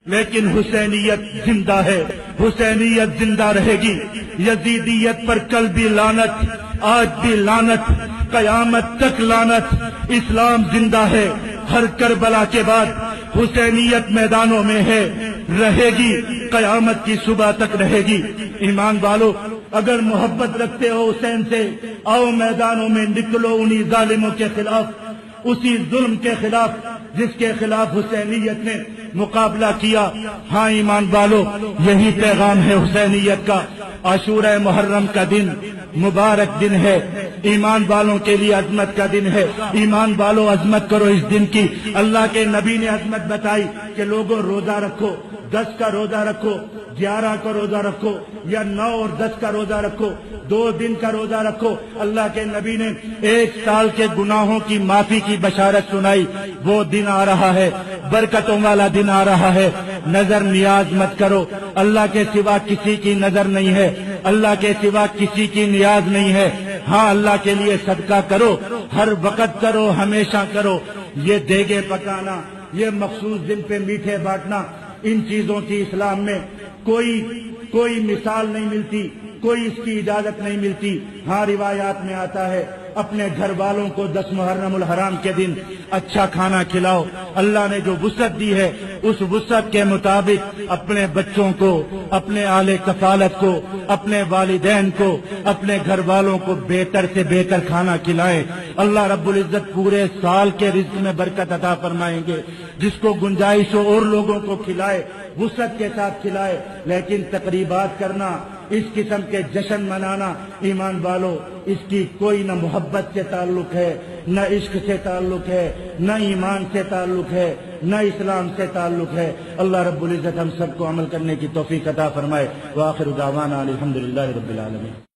لیکن حسینیت زندہ ہے، حسینیت زندہ رہے گی۔ یزیدیت پر کل بھی لعنت، آج بھی لعنت، قیامت تک لعنت۔ اسلام زندہ ہے، ہر کربلا کے بعد حسینیت میدانوں میں ہے، رہے گی، قیامت کی صبح تک رہے گی۔ ایمان والو، اگر محبت رکھتے ہو حسین سے، آؤ میدانوں میں نکلو، انہی ظالموں کے خلاف، اسی ظلم کے خلاف جس کے خلاف حسینیت نے مقابلہ کیا۔ ہاں ایمان والو، یہی پیغام ہے حسینیت کا۔ عاشورہ محرم کا دن مبارک دن ہے، ایمان والوں کے لیے عظمت کا دن ہے۔ ایمان والو، عظمت کرو اس دن کی۔ اللہ کے نبی نے عظمت بتائی کہ لوگوں روزہ رکھو، 10 کا روزہ رکھو، 11 کا روزہ رکھو، یا 9 اور 10 کا روزہ رکھو، 2 دن کا روزہ رکھو۔ اللہ کے نبی نے 1 سال کے گناہوں کی معافی کی بشارت سنائی۔ وہ دن آ رہا ہے، برکتوں والا دن آ رہا ہے۔ نظر نیاز مت کرو، اللہ کے سوا کسی کی نظر نہیں ہے، اللہ کے سوا کسی کی نیاز نہیں ہے۔ ہاں، اللہ کے لیے صدقہ کرو، ہر وقت کرو، ہمیشہ کرو۔ یہ دیگے پکانا، یہ مخصوص دن پہ میٹھے بانٹنا، ان چیزوں کی اسلام میں کوئی مثال نہیں ملتی، کوئی اس کی اجازت نہیں ملتی۔ ہاں، روایات میں آتا ہے اپنے گھر والوں کو 10 محرم الحرام کے دن اچھا کھانا کھلاؤ۔ اللہ نے جو وسعت دی ہے اس وسعت کے مطابق اپنے بچوں کو، اپنے اہل کفالت کو، اپنے والدین کو، اپنے گھر والوں کو بہتر سے بہتر کھانا کھلائیں۔ اللہ رب العزت پورے سال کے رزق میں برکت عطا فرمائیں گے۔ جس کو گنجائش ہو اور لوگوں کو کھلائے، وسعت کے ساتھ کھلائے۔ لیکن تقریبات کرنا، اس قسم کے جشن منانا، ایمان والو، اس کی کوئی نہ محبت سے تعلق ہے، نہ عشق سے تعلق ہے، نہ ایمان سے تعلق ہے، نہ اسلام سے تعلق ہے۔ اللہ رب العزت ہم سب کو عمل کرنے کی توفیق عطا فرمائے۔ وآخر دعوانا الحمدللہ رب العالمین۔